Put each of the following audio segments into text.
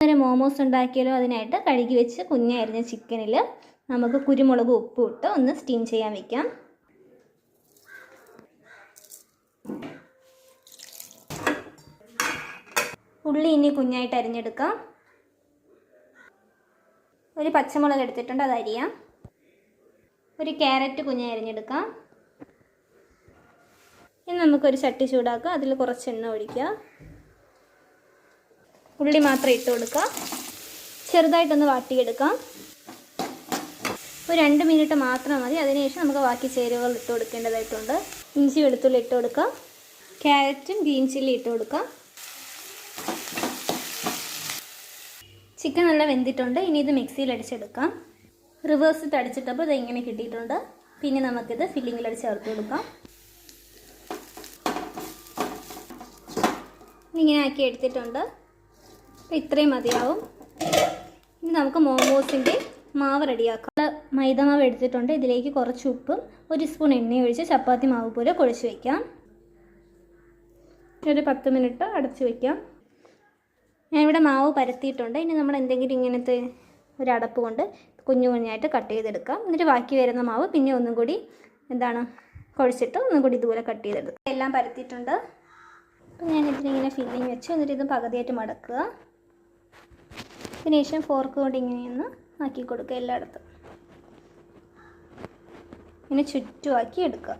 അങ്ങനെ മോമോസ് ഉണ്ടാക്കിയാലോ അതിനായിട്ട് കഴുകി വെച്ച് കുഞ്ഞരിഞ്ഞ ചിക്കനിൽ നമുക്ക് കുരുമുളക് ഉപ്പും ഇട്ട് ഒന്ന് സ്റ്റീം ചെയ്യാൻ വെക്കാം. ഉള്ളി ഇനി കുഞ്ഞായിട്ട് അരിഞ്ഞെടുക്കാം. ഒരു പച്ചമുളക് എടുത്തിട്ടുണ്ട്, അത് അരിയാം. ഒരു ക്യാരറ്റ് കുഞ്ഞായി അരിഞ്ഞെടുക്കാം. ഇനി നമുക്കൊരു ചട്ടി ചൂടാക്കാം. അതിൽ കുറച്ച് എണ്ണ ഒഴിക്കുക. ഉള്ളി മാത്രം ഇട്ട് കൊടുക്കുക. ചെറുതായിട്ടൊന്ന് വാട്ടിയെടുക്കാം. ഒരു 2 മിനിറ്റ് മാത്രം മതി. അതിനുശേഷം നമുക്ക് ബാക്കി ചേരുവകൾ ഇട്ട് കൊടുക്കേണ്ടതായിട്ടുണ്ട്. ഇഞ്ചി വെളുത്തുള്ളി ഇട്ട് കൊടുക്കുക. ക്യാരറ്റും ഗ്രീൻ ചില്ലി ഇട്ട് കൊടുക്കുക. ചിക്കൻ നല്ല വെന്തിട്ടുണ്ട്. ഇനി ഇത് മിക്സിയിൽ അടിച്ചെടുക്കാം. റിവേഴ്സിട്ട് അടിച്ചിട്ടപ്പോൾ ഇത് ഇങ്ങനെ കിട്ടിയിട്ടുണ്ട്. പിന്നെ നമുക്കിത് ഫില്ലിങ്ങിൽ ചേർത്ത് കൊടുക്കാം. ഇങ്ങനെ ആക്കി എടുത്തിട്ടുണ്ട്. ഇത്രയും മതിയാവും. ഇനി നമുക്ക് മോമോസിൻ്റെ മാവ് റെഡിയാക്കാം. മൈദമാവ് എടുത്തിട്ടുണ്ട്. ഇതിലേക്ക് കുറച്ച് ഉപ്പും 1 സ്പൂൺ എണ്ണയും ഒഴിച്ച് ചപ്പാത്തി മാവ് പോലെ കുഴച്ച് വയ്ക്കാം. ഒരു 10 മിനിറ്റ് അടച്ച് വയ്ക്കാം. ഞാനിവിടെ മാവ് പരത്തിയിട്ടുണ്ട്. ഇനി നമ്മൾ എന്തെങ്കിലും ഇങ്ങനത്തെ ഒരു അടപ്പ് കൊണ്ട് കുഞ്ഞു കുഞ്ഞായിട്ട് കട്ട് ചെയ്തെടുക്കാം. എന്നിട്ട് ബാക്കി വരുന്ന മാവ് പിന്നെ ഒന്നും കൂടി കുഴച്ചിട്ട് ഒന്നും കൂടി ഇതുപോലെ കട്ട് ചെയ്തെടുക്കാം. എല്ലാം പരത്തിയിട്ടുണ്ട്. അപ്പോൾ ഞാനിതിനിങ്ങനെ ഫില്ലിങ് വെച്ച് എന്നിട്ട് ഇത് പകുതിയായിട്ട് മടക്കുക. അതിനുശേഷം ഫോർക്ക് കൊണ്ട് ഇങ്ങനെയൊന്ന് ആക്കി കൊടുക്കുക. എല്ലായിടത്തും ഇങ്ങനെ ചുറ്റുമാക്കി എടുക്കുക.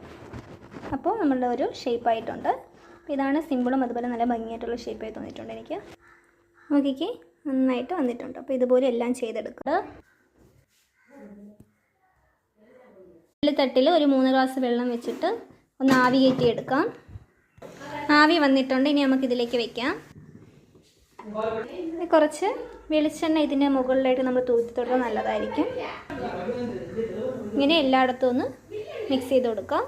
അപ്പോൾ നമ്മളുടെ ഒരു ഷേപ്പായിട്ടുണ്ട്. അപ്പോൾ ഇതാണ് സിമ്പിളും അതുപോലെ നല്ല ഭംഗിയായിട്ടുള്ള ഷേപ്പായി തോന്നിയിട്ടുണ്ട് എനിക്ക്. നോക്കിക്ക് നന്നായിട്ട് വന്നിട്ടുണ്ട്. അപ്പോൾ ഇതുപോലെ എല്ലാം ചെയ്തെടുക്കുക. തട്ടിൽ ഒരു 3 ഗ്ലാസ് വെള്ളം വെച്ചിട്ട് ഒന്ന് ആവി കയറ്റിയെടുക്കാം. ആവി വന്നിട്ടുണ്ട്. ഇനി നമുക്കിതിലേക്ക് വയ്ക്കാം. കുറച്ച് വെളിച്ചെണ്ണ ഇതിൻ്റെ മുകളിലായിട്ട് നമ്മൾ തൂത്തി തൊടുന്നത് നല്ലതായിരിക്കും. ഇങ്ങനെ എല്ലായിടത്തും ഒന്ന് മിക്സ് ചെയ്ത് കൊടുക്കാം.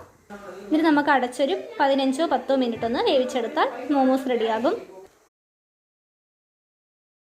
എന്നിട്ട് നമുക്ക് അടച്ചൊരു 15-10 മിനിറ്റ് ഒന്ന് വേവിച്ചെടുത്താൽ മോമോസ് റെഡിയാകും.